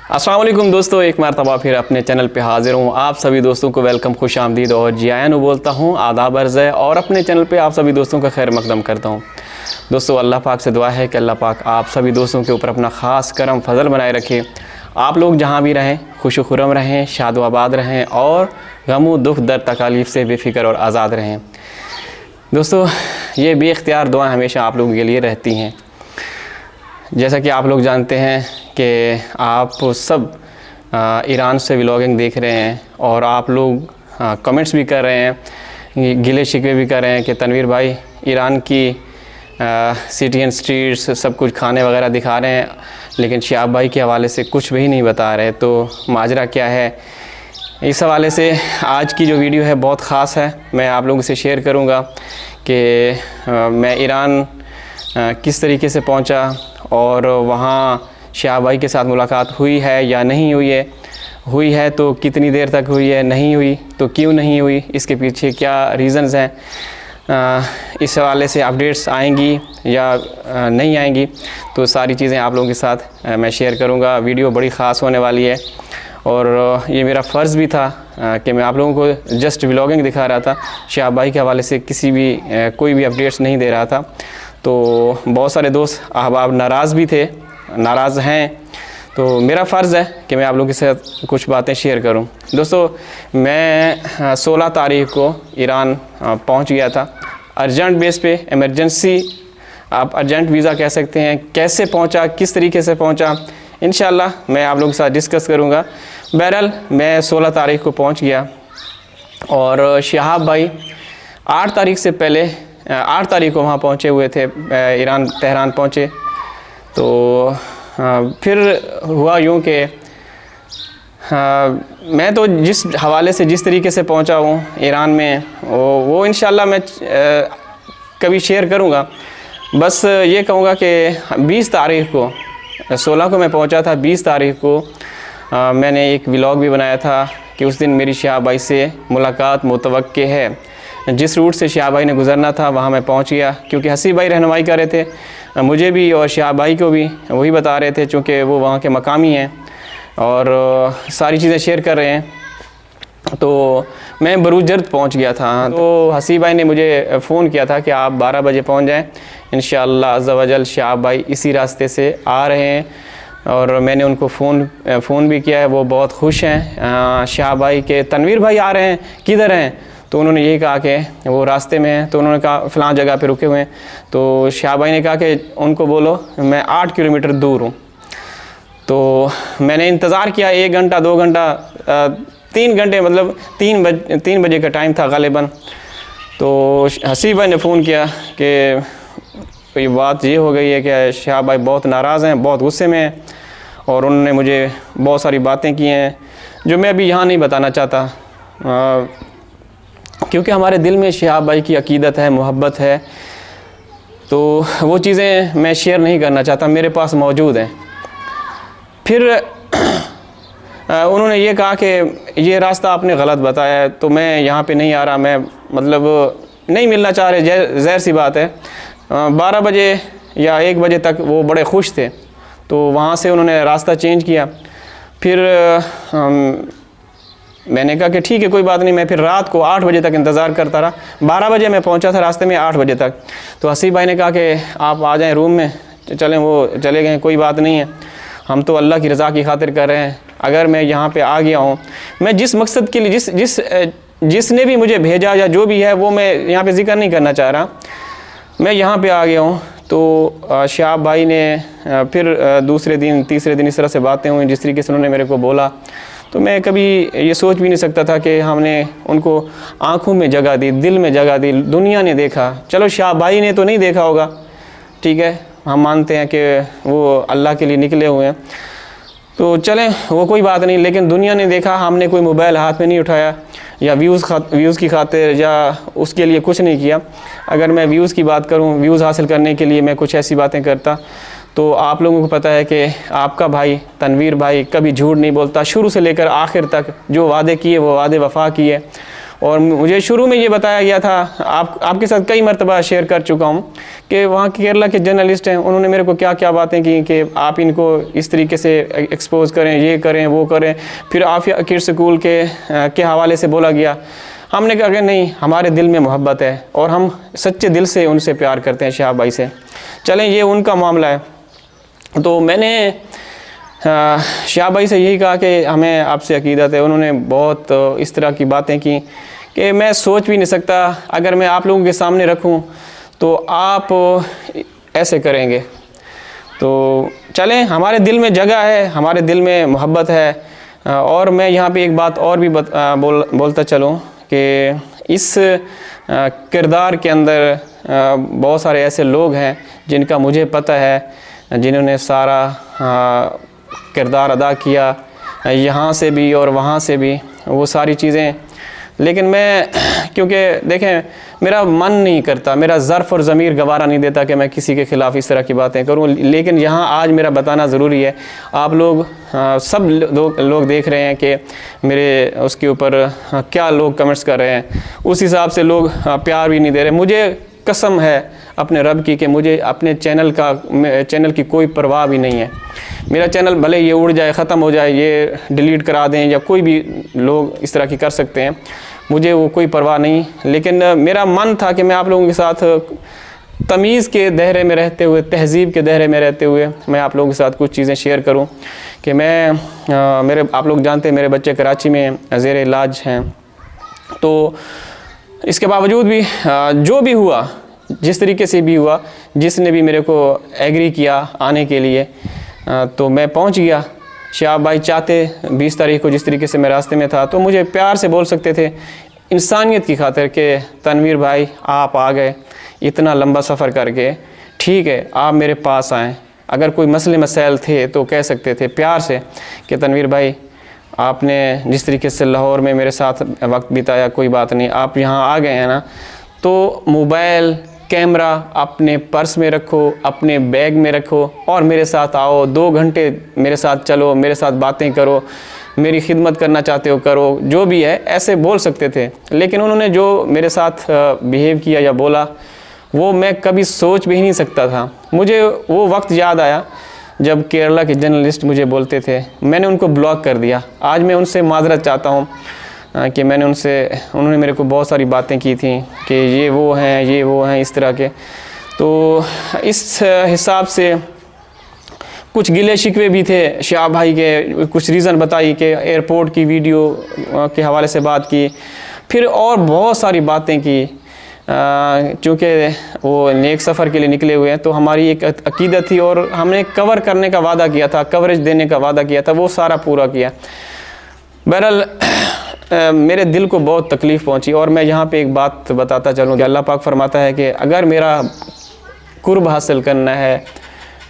अस्सलाम वालेकुम दोस्तों, एक मरतबा फिर अपने चैनल पे हाज़िर हूँ। आप सभी दोस्तों को वेलकम, खुश आमदीद और जियानु बोलता हूँ, आदाब अर्ज़ है और अपने चैनल पे आप सभी दोस्तों का खैर मकदम करता हूँ। दोस्तों अल्लाह पाक से दुआ है कि अल्लाह पाक आप सभी दोस्तों के ऊपर अपना ख़ास करम फजल बनाए रखे। आप लोग जहाँ भी रहें खुश खुरम रहें, शाद आबाद रहें और गम दुख दर्द तकालीफ से बेफ़िक्र और आज़ाद रहें। दोस्तों ये बेख्तियार दुआ हमेशा आप लोगों के लिए रहती हैं। जैसा कि आप लोग जानते हैं कि आप सब ईरान से व्लॉगिंग देख रहे हैं और आप लोग कमेंट्स भी कर रहे हैं, गिले शिकवे भी कर रहे हैं कि तनवीर भाई ईरान की सिटी एंड स्ट्रीट्स सब कुछ खाने वगैरह दिखा रहे हैं, लेकिन शिहाब भाई के हवाले से कुछ भी नहीं बता रहे। तो माजरा क्या है, इस हवाले से आज की जो वीडियो है बहुत ख़ास है। मैं आप लोगों से शेयर करूँगा कि मैं ईरान किस तरीके से पहुँचा और वहाँ शिहाब भाई के साथ मुलाकात हुई है या नहीं हुई है तो कितनी देर तक हुई है, नहीं हुई तो क्यों नहीं हुई, इसके पीछे क्या रीज़न्स हैं, इस हवाले से अपडेट्स आएंगी या नहीं आएंगी, तो सारी चीज़ें आप लोगों के साथ मैं शेयर करूँगा। वीडियो बड़ी ख़ास होने वाली है और ये मेरा फ़र्ज़ भी था कि मैं आप लोगों को जस्ट व्लॉगिंग दिखा रहा था, शिहाब भाई के हवाले से कोई भी अपडेट्स नहीं दे रहा था। तो बहुत सारे दोस्त अहबाब नाराज़ भी थे, नाराज़ हैं, तो मेरा फ़र्ज़ है कि मैं आप लोगों के साथ कुछ बातें शेयर करूं। दोस्तों मैं 16 तारीख़ को ईरान पहुंच गया था अर्जेंट बेस पे, इमरजेंसी आप अर्जेंट वीज़ा कह सकते हैं। कैसे पहुंचा, किस तरीके से पहुंचा, इंशाल्लाह मैं आप लोगों के साथ डिस्कस करूंगा। बहरहाल मैं 16 तारीख़ को पहुंच गया और शिहाब भाई 8 तारीख़ से पहले 8 तारीख़ को वहाँ पहुँचे हुए थे, ईरान तेहरान पहुँचे। तो फिर हुआ यूँ कि मैं तो जिस हवाले से जिस तरीके से पहुँचा हूँ ईरान में वो इंशाल्लाह मैं कभी शेयर करूँगा। बस ये कहूँगा कि 20 तारीख़ को 16 को मैं पहुँचा था, 20 तारीख़ को मैंने एक व्लॉग भी बनाया था कि उस दिन मेरी शिहाब भाई से मुलाकात मुतवक्के है। जिस रूट से शिहाब भाई ने गुज़रना था वहाँ मैं पहुँच गया, क्योंकि हसीब भाई रहनुमाई कर रहे थे मुझे भी और शिहाब भाई को भी, वही बता रहे थे चूँकि वो वहाँ के मकामी हैं और सारी चीज़ें शेयर कर रहे हैं। तो मैं बरूजर्द पहुँच गया था। तो हसीब भाई ने मुझे फ़ोन किया था कि आप 12 बजे पहुँच जाएँ, इंशाअल्लाह अज़्ज़ा वजल शिहाब भाई इसी रास्ते से आ रहे हैं। और मैंने उनको फ़ोन भी किया है, वो बहुत खुश हैं शिहाब भाई के तनवीर भाई आ रहे हैं, किधर हैं। तो उन्होंने यही कहा कि वो रास्ते में हैं। तो उन्होंने कहा फ़लाँ जगह पे रुके हुए हैं। तो शिहाब भाई ने कहा कि उनको बोलो मैं 8 किलोमीटर दूर हूँ। तो मैंने इंतज़ार किया 1 घंटा 2 घंटा 3 घंटे, मतलब 3 बजे का टाइम था ग़ालिबन। तो हसीब भाई ने फ़ोन किया कि ये बात ये हो गई है कि शिहाब भाई बहुत नाराज़ हैं, बहुत गुस्से में हैं और उन्होंने मुझे बहुत सारी बातें की हैं जो मैं अभी यहाँ नहीं बताना चाहता, क्योंकि हमारे दिल में शिहाब भाई की अकीदत है, मोहब्बत है, तो वो चीज़ें मैं शेयर नहीं करना चाहता, मेरे पास मौजूद हैं। फिर उन्होंने ये कहा कि ये रास्ता आपने गलत बताया है, तो मैं यहाँ पे नहीं आ रहा, मैं मतलब नहीं मिलना चाह रहे, ज़ाहिर सी बात है। 12 बजे या 1 बजे तक वो बड़े खुश थे, तो वहाँ से उन्होंने रास्ता चेंज किया। फिर मैंने कहा कि ठीक है कोई बात नहीं। मैं फिर रात को 8 बजे तक इंतज़ार करता रहा। 12 बजे मैं पहुंचा था रास्ते में, 8 बजे तक। तो हसीब भाई ने कहा कि आप आ जाएं रूम में, चलें। वो चले गए, कोई बात नहीं है, हम तो अल्लाह की रज़ा की खातिर कर रहे हैं। अगर मैं यहाँ पे आ गया हूँ, मैं जिस मकसद के लिए जिसने भी मुझे भेजा या जो भी है वो मैं यहाँ पर ज़िक्र नहीं करना चाह रहा, मैं यहाँ पर आ गया हूँ। तो शिहाब भाई ने फिर दूसरे दिन तीसरे दिन इस तरह से बातें हुई जिस तरीके से उन्होंने मेरे को बोला, तो मैं कभी ये सोच भी नहीं सकता था कि हमने उनको आँखों में जगह दी, दिल में जगह दी, दुनिया ने देखा। चलो शिहाब भाई ने तो नहीं देखा होगा, ठीक है, हम मानते हैं कि वो अल्लाह के लिए निकले हुए हैं, तो चलें वो कोई बात नहीं, लेकिन दुनिया ने देखा। हमने कोई मोबाइल हाथ में नहीं उठाया या व्यूज़ की खातिर या उसके लिए कुछ नहीं किया। अगर मैं व्यूज़ की बात करूं, व्यूज़ हासिल करने के लिए मैं कुछ ऐसी बातें करता, तो आप लोगों को पता है कि आपका भाई तनवीर भाई कभी झूठ नहीं बोलता। शुरू से लेकर आखिर तक जो वादे किए वो वादे वफ़ा किए और मुझे शुरू में ये बताया गया था, आपके साथ कई मरतबा शेयर कर चुका हूँ कि वहाँ के केरला के जर्नलिस्ट हैं, उन्होंने मेरे को क्या क्या बातें की कि आप इनको इस तरीके से एक्सपोज करें, ये करें, वो करें। फिर आफिया किड स्कूल के हवाले से बोला गया। हमने कहा कि नहीं, हमारे दिल में मोहब्बत है और हम सच्चे दिल से उनसे प्यार करते हैं, शहाब भाई से। चलें, ये उनका मामला है। तो मैंने शहाब भाई से यही कहा कि हमें आपसे अकीदत है। उन्होंने बहुत इस तरह की बातें की कि मैं सोच भी नहीं सकता, अगर मैं आप लोगों के सामने रखूं तो आप ऐसे करेंगे। तो चलें, हमारे दिल में जगह है, हमारे दिल में मोहब्बत है। और मैं यहाँ पे एक बात और भी बोलता चलूँ कि इस किरदार के अंदर बहुत सारे ऐसे लोग हैं जिनका मुझे पता है, जिन्होंने सारा किरदार अदा किया, यहाँ से भी और वहाँ से भी, वो सारी चीज़ें। लेकिन मैं, क्योंकि देखें, मेरा मन नहीं करता, मेरा ज़र्फ़ और ज़मीर गवारा नहीं देता कि मैं किसी के ख़िलाफ़ इस तरह की बातें करूं। लेकिन यहाँ आज मेरा बताना ज़रूरी है। आप लोग सब लोग देख रहे हैं कि मेरे उसके ऊपर क्या लोग कमेंट्स कर रहे हैं, उस हिसाब से लोग प्यार भी नहीं दे रहे। मुझे कसम है अपने रब की कि मुझे अपने चैनल की कोई परवाह भी नहीं है। मेरा चैनल भले ये उड़ जाए, ख़त्म हो जाए, ये डिलीट करा दें, या कोई भी लोग इस तरह की कर सकते हैं, मुझे वो कोई परवाह नहीं। लेकिन मेरा मन था कि मैं आप लोगों के साथ तमीज़ के दायरे में रहते हुए, तहज़ीब के दायरे में रहते हुए मैं आप लोगों के साथ कुछ चीज़ें शेयर करूं कि आप लोग जानते हैं मेरे बच्चे कराची में ज़ेर इलाज हैं। तो इसके बावजूद भी जो भी हुआ, जिस तरीके से भी हुआ, जिसने भी मेरे को एग्री किया आने के लिए, तो मैं पहुंच गया। शहाब भाई चाहते 20 तारीख को, जिस तरीके से मैं रास्ते में था, तो मुझे प्यार से बोल सकते थे इंसानियत की खातिर कि तनवीर भाई आप आ गए इतना लंबा सफ़र करके, ठीक है आप मेरे पास आएँ। अगर कोई मसले मसाइल थे तो कह सकते थे प्यार से कि तनवीर भाई आपने जिस तरीके से लाहौर में मेरे साथ वक्त बिताया, कोई बात नहीं, आप यहाँ आ गए हैं ना, तो मोबाइल कैमरा अपने पर्स में रखो, अपने बैग में रखो और मेरे साथ आओ, 2 घंटे मेरे साथ चलो, मेरे साथ बातें करो, मेरी खिदमत करना चाहते हो करो, जो भी है ऐसे बोल सकते थे। लेकिन उन्होंने जो मेरे साथ बिहेव किया या बोला, वो मैं कभी सोच भी नहीं सकता था। मुझे वो वक्त याद आया जब केरला के जर्नलिस्ट मुझे बोलते थे, मैंने उनको ब्लॉक कर दिया। आज मैं उनसे माजरत चाहता हूँ कि उन्होंने मेरे को बहुत सारी बातें की थी कि ये वो हैं इस तरह के। तो इस हिसाब से कुछ गिले शिकवे भी थे शहाब भाई के, कुछ रीज़न बताई कि एयरपोर्ट की वीडियो के हवाले से बात की, फिर और बहुत सारी बातें की। चूँकि वो नेक सफ़र के लिए निकले हुए हैं, तो हमारी एक अकीदत थी और हमने कवर करने का वादा किया था, कवरेज देने का वादा किया था, वो सारा पूरा किया। बहरहाल मेरे दिल को बहुत तकलीफ़ पहुंची। और मैं यहाँ पे एक बात बताता चलूँ कि अल्लाह पाक फरमाता है कि अगर मेरा कुर्ब हासिल करना है,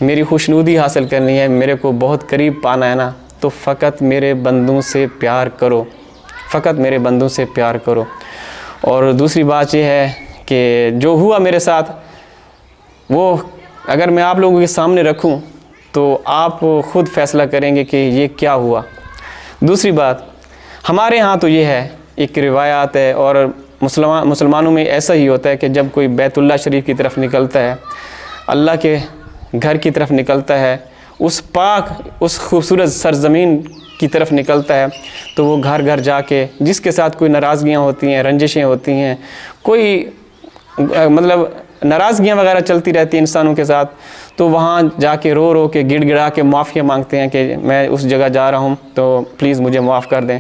मेरी खुशनुदी हासिल करनी है, मेरे को बहुत करीब पाना है ना, तो फ़कत मेरे बंदों से प्यार करो, फ़कत मेरे बंदों से प्यार करो। और दूसरी बात यह है कि जो हुआ मेरे साथ, वो अगर मैं आप लोगों के सामने रखूं तो आप ख़ुद फ़ैसला करेंगे कि ये क्या हुआ। दूसरी बात, हमारे यहाँ तो ये है, एक रिवायात है और मुसलमानों में ऐसा ही होता है कि जब कोई बैतुल्लाह शरीफ की तरफ निकलता है, अल्लाह के घर की तरफ निकलता है, उस पाक उस खूबसूरत सरज़मीन की तरफ निकलता है, तो वो घर घर जाके जिसके साथ कोई नाराज़गियाँ होती हैं, रंजिशें होती हैं, कोई मतलब नाराज़गियाँ वगैरह चलती रहती हैं इंसानों के साथ, तो वहाँ जाके रो रो के गिड़गिड़ा के माफ़िया मांगते हैं कि मैं उस जगह जा रहा हूँ तो प्लीज़ मुझे माफ़ कर दें।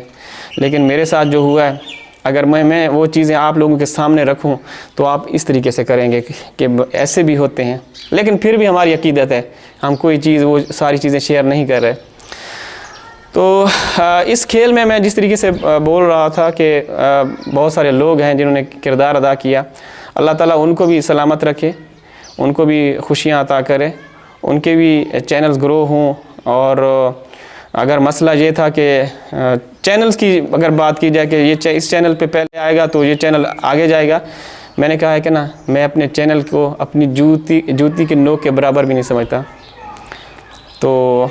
लेकिन मेरे साथ जो हुआ है, अगर मैं वो चीज़ें आप लोगों के सामने रखूं तो आप इस तरीके से करेंगे कि ऐसे भी होते हैं। लेकिन फिर भी हमारी अकीदत है, हम कोई चीज़ वो सारी चीज़ें शेयर नहीं कर रहे। तो इस खेल में मैं जिस तरीके से बोल रहा था कि बहुत सारे लोग हैं जिन्होंने किरदार अदा किया, अल्लाह ताला उनको भी सलामत रखे, उनको भी खुशियाँ अता करे, उनके भी चैनल्स ग्रो हों। और अगर मसला ये था कि चैनल्स की अगर बात की जाए कि ये इस चैनल पे पहले आएगा तो ये चैनल आगे जाएगा, मैंने कहा है कि ना, मैं अपने चैनल को अपनी जूती के नोक के बराबर भी नहीं समझता। तो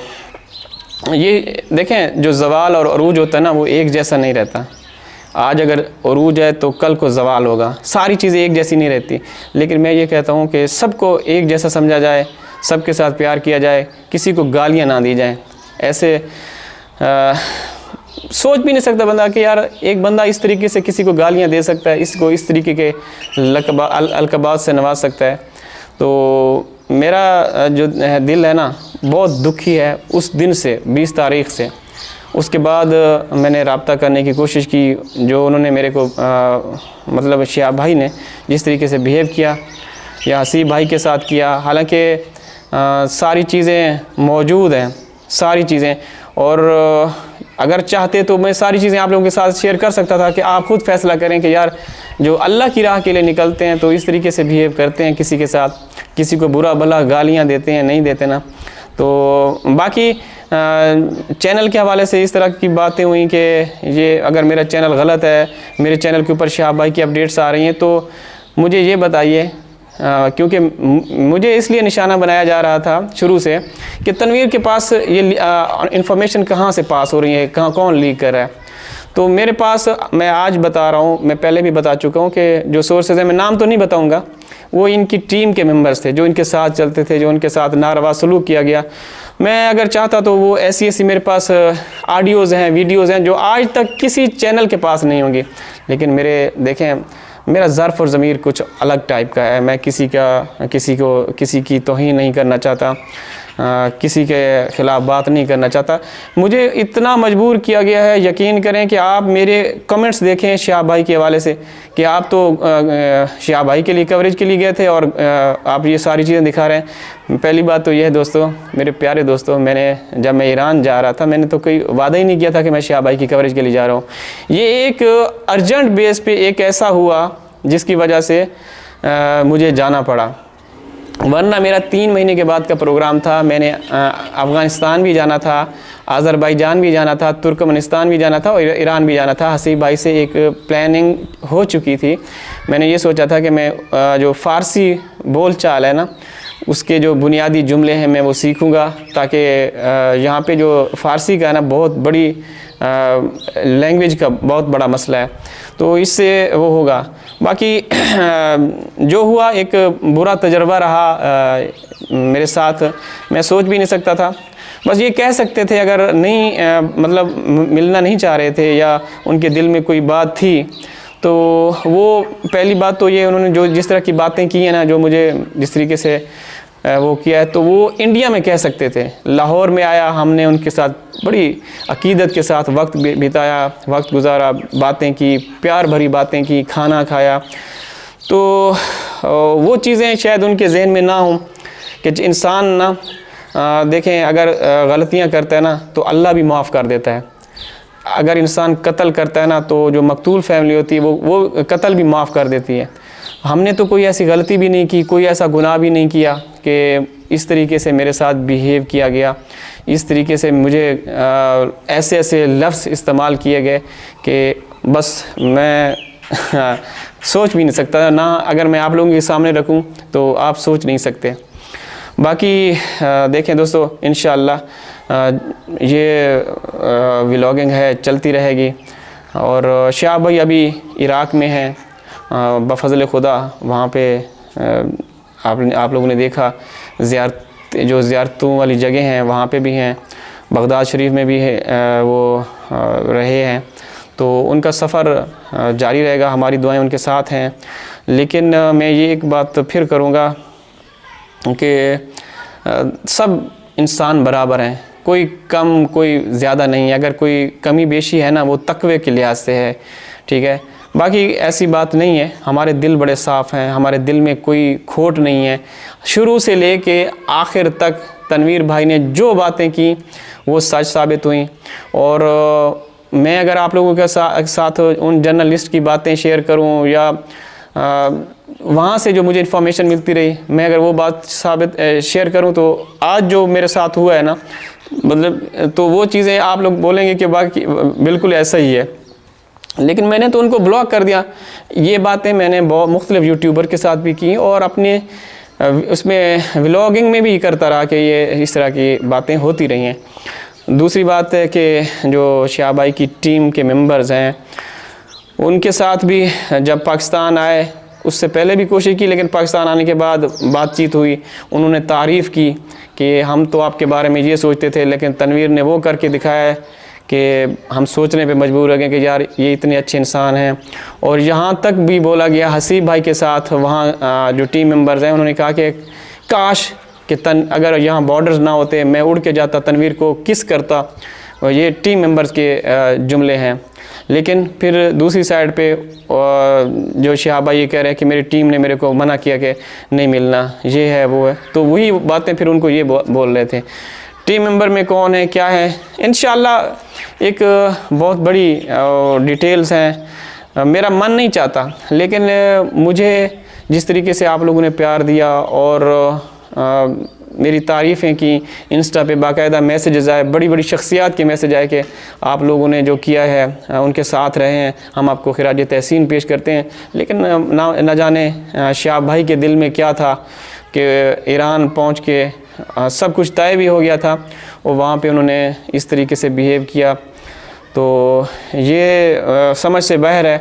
ये देखें, जो ज़वाल और अरूज होता है ना, वो एक जैसा नहीं रहता। आज अगर उरूज है तो कल को ज़वाल होगा, सारी चीज़ें एक जैसी नहीं रहती। लेकिन मैं ये कहता हूँ कि सबको एक जैसा समझा जाए, सबके साथ प्यार किया जाए, किसी को गालियाँ ना दी जाएँ। ऐसे सोच भी नहीं सकता बंदा कि यार एक बंदा इस तरीके से किसी को गालियाँ दे सकता है, इसको इस तरीके के अलकबात से नवाज सकता है। तो मेरा जो दिल है ना बहुत दुखी है उस दिन से, 20 तारीख से। उसके बाद मैंने रब्ता करने की कोशिश की, जो उन्होंने मेरे को मतलब शिहाब भाई ने जिस तरीके से बिहेव किया या हसीब भाई के साथ किया, हालांकि सारी चीज़ें मौजूद हैं, सारी चीज़ें, और अगर चाहते तो मैं सारी चीज़ें आप लोगों के साथ शेयर कर सकता था कि आप खुद फैसला करें कि यार जो अल्लाह की राह के लिए निकलते हैं तो इस तरीके से बिहेव करते हैं किसी के साथ, किसी को बुरा भला गालियाँ देते हैं, नहीं देते ना। तो बाकी चैनल के हवाले से इस तरह की बातें हुई कि ये अगर मेरा चैनल गलत है, मेरे चैनल के ऊपर शिहाब भाई की अपडेट्स आ रही हैं, तो मुझे ये बताइए, क्योंकि मुझे इसलिए निशाना बनाया जा रहा था शुरू से कि तनवीर के पास ये इंफॉर्मेशन कहाँ से पास हो रही है, कौन लीक कर रहा है। तो मेरे पास, मैं आज बता रहा हूँ, मैं पहले भी बता चुका हूँ कि जो सोर्सेज हैं, मैं नाम तो नहीं बताऊँगा, वो इनकी टीम के मेंबर्स थे जो इनके साथ चलते थे, जो उनके साथ नारवा सलूक किया गया। मैं अगर चाहता तो वो ऐसी मेरे पास ऑडियोज़ हैं, वीडियोज़ हैं जो आज तक किसी चैनल के पास नहीं होंगी। लेकिन मेरे देखें, मेरा ज़र्फ़ और ज़मीर कुछ अलग टाइप का है। मैं किसी की तौहीन नहीं करना चाहता, किसी के ख़िलाफ़ बात नहीं करना चाहता। मुझे इतना मजबूर किया गया है, यकीन करें कि आप मेरे कमेंट्स देखें शिहाब भाई के हवाले से कि आप तो शिहाब भाई के लिए कवरेज के लिए गए थे और आप ये सारी चीज़ें दिखा रहे हैं। पहली बात तो यह है दोस्तों, मेरे प्यारे दोस्तों, जब मैं ईरान जा रहा था, मैंने तो कोई वादा ही नहीं किया था कि मैं शिहाब भाई की कवरेज के लिए जा रहा हूँ। ये एक अर्जेंट बेस पे एक ऐसा हुआ जिसकी वजह से मुझे जाना पड़ा, वरना मेरा 3 महीने के बाद का प्रोग्राम था। मैंने अफ़गानिस्तान भी जाना था, अज़रबैजान भी जाना था, तुर्कमेनिस्तान भी जाना था और ईरान भी जाना था। हसीब भाई से एक प्लानिंग हो चुकी थी। मैंने ये सोचा था कि मैं जो फ़ारसी बोल चाल है ना, उसके जो बुनियादी जुमले हैं मैं वो सीखूँगा, ताकि यहाँ पे जो फ़ारसी का है ना बहुत बड़ी लैंग्वेज का बहुत बड़ा मसला है, तो इससे वो होगा। बाकी जो हुआ एक बुरा तजर्बा रहा मेरे साथ, मैं सोच भी नहीं सकता था। बस ये कह सकते थे, अगर नहीं मतलब मिलना नहीं चाह रहे थे या उनके दिल में कोई बात थी, तो वो पहली बात तो ये, उन्होंने जो जिस तरह की बातें की हैं ना, जो मुझे जिस तरीके से वो किया है, तो वो इंडिया में कह सकते थे। लाहौर में आया, हमने उनके साथ बड़ी अकीदत के साथ वक्त बिताया, वक्त गुजारा, बातें की, प्यार भरी बातें की, खाना खाया। तो वो चीज़ें शायद उनके जहन में ना हों कि इंसान ना देखें, अगर गलतियां करता है ना तो अल्लाह भी माफ़ कर देता है। अगर इंसान कत्ल करता है ना, तो जो मकतूल फैमिली होती है वो कत्ल भी माफ़ कर देती है। हमने तो कोई ऐसी गलती भी नहीं की, कोई ऐसा गुनाह भी नहीं किया कि इस तरीके से मेरे साथ बिहेव किया गया, इस तरीके से मुझे ऐसे लफ्ज़ इस्तेमाल किए गए कि बस मैं सोच भी नहीं सकता ना। अगर मैं आप लोगों के सामने रखूं तो आप सोच नहीं सकते। बाकी देखें दोस्तों, इंशाअल्लाह ये व्लॉगिंग है चलती रहेगी। और शिहाब भाई अभी इराक़ में हैं, बफ़ज़ल खुदा वहाँ पे आप लोगों ने देखा ज़ियारतों वाली जगह हैं, वहाँ पे भी हैं। बगदाद शरीफ में भी है, वो रहे हैं। तो उनका सफ़र जारी रहेगा, हमारी दुआएं उनके साथ हैं। लेकिन मैं ये एक बात फिर करूँगा कि सब इंसान बराबर हैं, कोई कम कोई ज़्यादा नहीं है। अगर कोई कमी बेशी है ना, वो तक़वे के लिहाज से है, ठीक है। बाकी ऐसी बात नहीं है, हमारे दिल बड़े साफ़ हैं, हमारे दिल में कोई खोट नहीं है। शुरू से लेके आखिर तक तनवीर भाई ने जो बातें की वो सच साबित हुई। और मैं अगर आप लोगों के साथ उन जर्नलिस्ट की बातें शेयर करूं या वहाँ से जो मुझे इन्फॉर्मेशन मिलती रही, मैं अगर वो बात शेयर करूं, तो आज जो मेरे साथ हुआ है ना, मतलब तो वो चीज़ें आप लोग बोलेंगे कि बाकी बिल्कुल ऐसा ही है। लेकिन मैंने तो उनको ब्लॉक कर दिया। ये बातें मैंने बहुत मुख्तलिफ़ यूट्यूबर के साथ भी की और अपने उसमें व्लॉगिंग में भी करता रहा कि ये इस तरह की बातें होती रही हैं। दूसरी बात है कि जो शिहाब भाई की टीम के मेंबर्स हैं, उनके साथ भी जब पाकिस्तान आए, उससे पहले भी कोशिश की, लेकिन पाकिस्तान आने के बाद बातचीत हुई, उन्होंने तारीफ़ की कि हम तो आपके बारे में ये सोचते थे, लेकिन तनवीर ने वो करके दिखाया है कि हम सोचने पे मजबूर हो गए कि यार ये इतने अच्छे इंसान हैं। और यहाँ तक भी बोला गया हसीब भाई के साथ, वहाँ जो टीम मेंबर्स हैं, उन्होंने कहा कि काश कि अगर यहाँ बॉर्डर्स ना होते, मैं उड़ के जाता, तनवीर को किस करता। और ये टीम मेंबर्स के जुमले हैं। लेकिन फिर दूसरी साइड पे जो शहाब भाई ये कह रहे हैं कि मेरी टीम ने मेरे को मना किया कि नहीं मिलना, ये है वो है, तो वही बातें फिर उनको ये बोल रहे थे। टीम मेंबर में कौन है क्या है, इंशाल्लाह एक बहुत बड़ी डिटेल्स हैं। मेरा मन नहीं चाहता, लेकिन मुझे जिस तरीके से आप लोगों ने प्यार दिया और मेरी तारीफ़ें की, इंस्टा पे बाकायदा मैसेजेस आए, बड़ी बड़ी शख्सियात के मैसेज आए कि आप लोगों ने जो किया है उनके साथ रहे हैं, हम आपको खिराज तहसीन पेश करते हैं। लेकिन ना जाने शहाब भाई के दिल में क्या था कि ईरान पहुंच के सब कुछ तय भी हो गया था और वहाँ पे उन्होंने इस तरीके से बिहेव किया। तो ये समझ से बाहर है।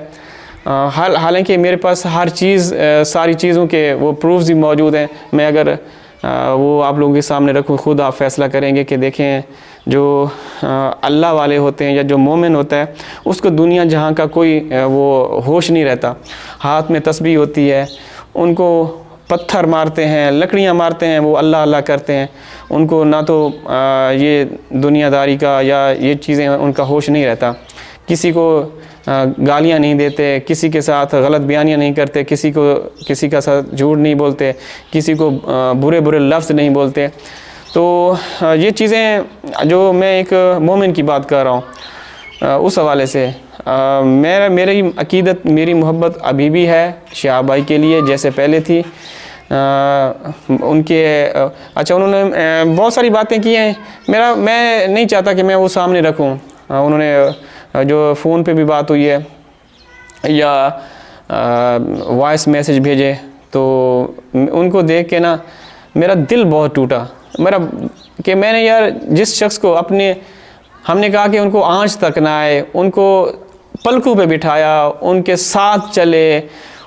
हालांकि मेरे पास हर चीज़, सारी चीज़ों के वो प्रूफ्स भी मौजूद हैं। मैं अगर वो आप लोगों के सामने रखूँ, खुद आप फैसला करेंगे कि देखें जो अल्लाह वाले होते हैं या जो मोमिन होता है, उसको दुनिया जहाँ का कोई वो होश नहीं रहता। हाथ में तस्बीह होती है, उनको पत्थर मारते हैं, लकड़ियाँ मारते हैं, वो अल्लाह अल्लाह करते हैं। उनको ना तो ये दुनियादारी का या ये चीज़ें उनका होश नहीं रहता। किसी को गालियाँ नहीं देते, किसी के साथ गलत बयानियाँ नहीं करते, किसी का साथ झूठ नहीं बोलते, किसी को बुरे बुरे लफ्ज़ नहीं बोलते। तो ये चीज़ें जो मैं एक मोमिन की बात कर रहा हूँ, उस हवाले से मेरी अकीदत, मेरी मोहब्बत अभी भी है शहाब भाई के लिए जैसे पहले थी। उनके अच्छा, उन्होंने बहुत सारी बातें की हैं, मैं नहीं चाहता कि मैं वो सामने रखूं। उन्होंने जो फ़ोन पे भी बात हुई है या वॉइस मैसेज भेजे, तो उनको देख के ना मेरा दिल बहुत टूटा। कि मैंने यार जिस शख्स को हमने कहा कि उनको आँच तक ना आए, उनको पलकों पे बिठाया, उनके साथ चले,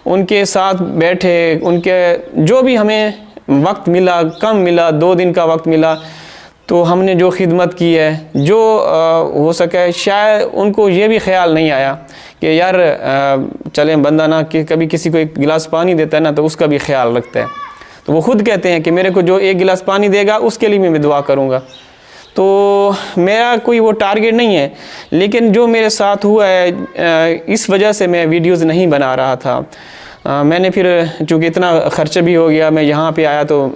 उनके साथ बैठे, उनके जो भी हमें वक्त मिला, कम मिला, 2 दिन का वक्त मिला, तो हमने जो खिदमत की है, जो हो सके। शायद उनको ये भी ख्याल नहीं आया कि यार चलें, बंदा ना कि कभी किसी को एक गिलास पानी देता है ना, तो उसका भी ख्याल रखता है। तो वो ख़ुद कहते हैं कि मेरे को जो 1 गिलास पानी देगा उसके लिए मैं दुआ करूँगा। तो मेरा कोई वो टारगेट नहीं है, लेकिन जो मेरे साथ हुआ है, इस वजह से मैं वीडियोस नहीं बना रहा था। मैंने फिर चूँकि इतना ख़र्चा भी हो गया, मैं यहाँ पे आया, तो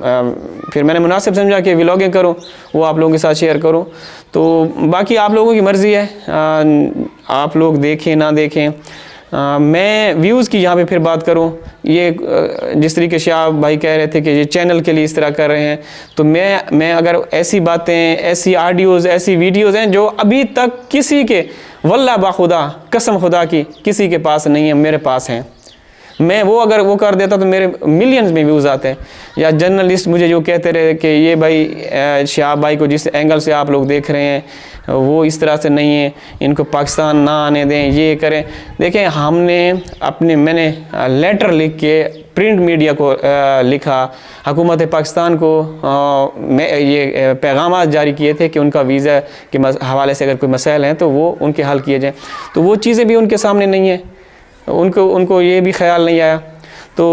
फिर मैंने मुनासिब समझा कि व्लॉगिंग करूँ, वो आप लोगों के साथ शेयर करूँ। तो बाकी आप लोगों की मर्ज़ी है, आप लोग देखें ना देखें। मैं व्यूज़ की यहाँ पे फिर बात करूँ, ये जिस तरीके से आप भाई कह रहे थे कि ये चैनल के लिए इस तरह कर रहे हैं, तो मैं अगर ऐसी बातें, ऐसी ऑडियोज़, ऐसी वीडियोज़ हैं जो अभी तक किसी के, वल्लाह बाखुदा, कसम खुदा की, किसी के पास नहीं है, मेरे पास हैं। मैं वो अगर वो कर देता तो मेरे मिलियंस में व्यूज़ आते हैं। या जर्नलिस्ट मुझे जो कहते रहे कि ये भाई शहाब भाई को जिस एंगल से आप लोग देख रहे हैं वो इस तरह से नहीं है, इनको पाकिस्तान ना आने दें, ये करें। देखें, मैंने लेटर लिख के प्रिंट मीडिया को लिखा, हुकूमत पाकिस्तान को मैं ये पैगाम जारी किए थे कि उनका वीज़ा के हवाले से अगर कोई मसाइल हैं तो वो उनके हल किए जाएँ। तो वो चीज़ें भी उनके सामने नहीं है, उनको ये भी ख्याल नहीं आया। तो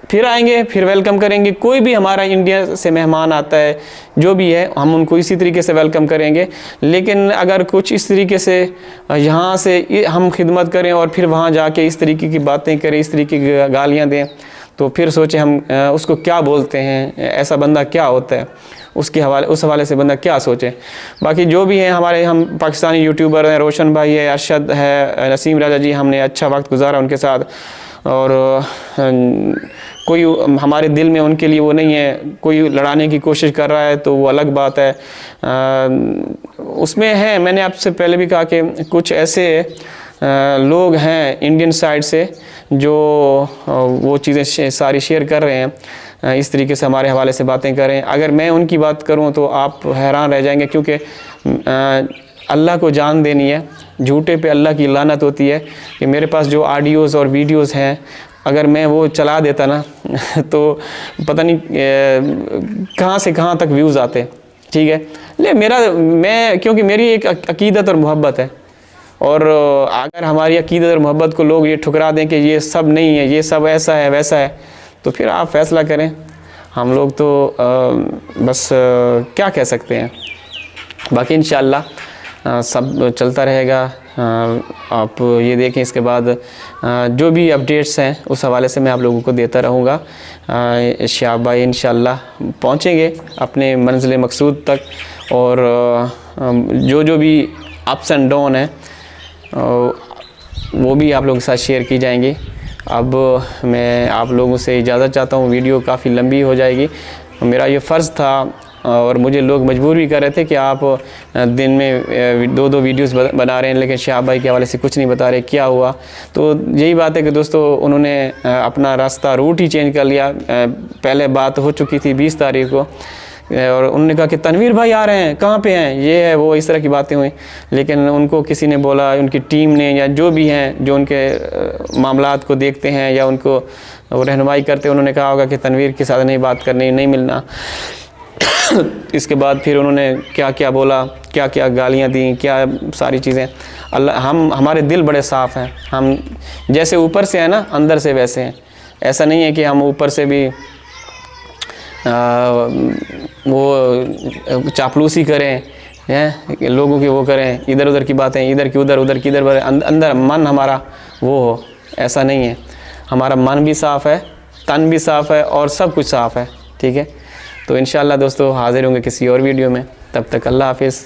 फिर आएंगे, फिर वेलकम करेंगे। कोई भी हमारा इंडिया से मेहमान आता है, जो भी है, हम उनको इसी तरीके से वेलकम करेंगे। लेकिन अगर कुछ इस तरीके से यहाँ से हम खिदमत करें और फिर वहाँ जाके इस तरीके की बातें करें, इस तरीके की गालियाँ दें, तो फिर सोचें हम उसको क्या बोलते हैं, ऐसा बंदा क्या होता है, उस हवाले से बंदा क्या सोचे। बाकी जो भी है, हम पाकिस्तानी यूट्यूबर हैं, रोशन भाई है, अरशद है, नसीम राजा जी, हमने अच्छा वक्त गुजारा उनके साथ। और कोई हमारे दिल में उनके लिए वो नहीं है, कोई लड़ाने की कोशिश कर रहा है तो वो अलग बात है। उसमें है, मैंने आपसे पहले भी कहा कि कुछ ऐसे लोग हैं इंडियन साइड से जो वो चीज़ें सारी शेयर कर रहे हैं, इस तरीके से हमारे हवाले से बातें करें। अगर मैं उनकी बात करूं तो आप हैरान रह जाएंगे, क्योंकि अल्लाह को जान देनी है। झूठे पे अल्लाह की लानत होती है कि मेरे पास जो ऑडियोज़ और वीडियोज़ हैं, अगर मैं वो चला देता ना तो पता नहीं कहाँ से कहाँ तक व्यूज़ आते। ठीक है, मैं क्योंकि मेरी एक अकीदत और मोहब्बत है, और अगर हमारी अकीदत और मोहब्बत को लोग ये ठुकरा दें कि ये सब नहीं है, ये सब ऐसा है वैसा है, तो फिर आप फैसला करें। हम लोग तो बस क्या कह सकते हैं। बाकी इंशाअल्लाह सब चलता रहेगा। आप ये देखें, इसके बाद जो भी अपडेट्स हैं उस हवाले से मैं आप लोगों को देता रहूँगा। शाह भाई इंशाअल्लाह पहुँचेंगे अपने मंजिल मकसूद तक, और जो जो भी अप्स एंड डाउन हैं वो भी आप लोगों के साथ शेयर की जाएंगी। अब मैं आप लोगों से इजाज़त चाहता हूँ, वीडियो काफ़ी लंबी हो जाएगी। मेरा ये फ़र्ज़ था, और मुझे लोग मजबूर भी कर रहे थे कि आप दिन में 2-2 वीडियोस बना रहे हैं, लेकिन शाह भाई के हवाले से कुछ नहीं बता रहे, क्या हुआ। तो यही बात है कि दोस्तों उन्होंने अपना रास्ता रूट ही चेंज कर लिया। पहले बात हो चुकी थी 20 तारीख को, और उन्होंने कहा कि तनवीर भाई आ रहे हैं, कहाँ पे हैं, ये है वो, इस तरह की बातें हुई। लेकिन उनको किसी ने बोला, उनकी टीम ने या जो भी हैं जो उनके मामलात को देखते हैं या उनको रहनुमाई करते हैं, उन्होंने कहा होगा कि तनवीर के साथ नहीं बात करनी, नहीं मिलना। इसके बाद फिर उन्होंने क्या क्या बोला, क्या क्या गालियाँ दी, क्या सारी चीज़ें। अल्लाह, हमारे दिल बड़े साफ़ हैं। हम जैसे ऊपर से हैं ना, अंदर से वैसे हैं। ऐसा नहीं है कि हम ऊपर से भी वो चापलूसी करें, हैं लोगों की, वो करें इधर उधर की बातें, इधर की उधर, उधर की इधर, अंदर मन हमारा वो हो, ऐसा नहीं है। हमारा मन भी साफ़ है, तन भी साफ़ है, और सब कुछ साफ़ है। ठीक है, तो इंशाअल्लाह दोस्तों हाज़िर होंगे किसी और वीडियो में। तब तक अल्लाह हाफिज़।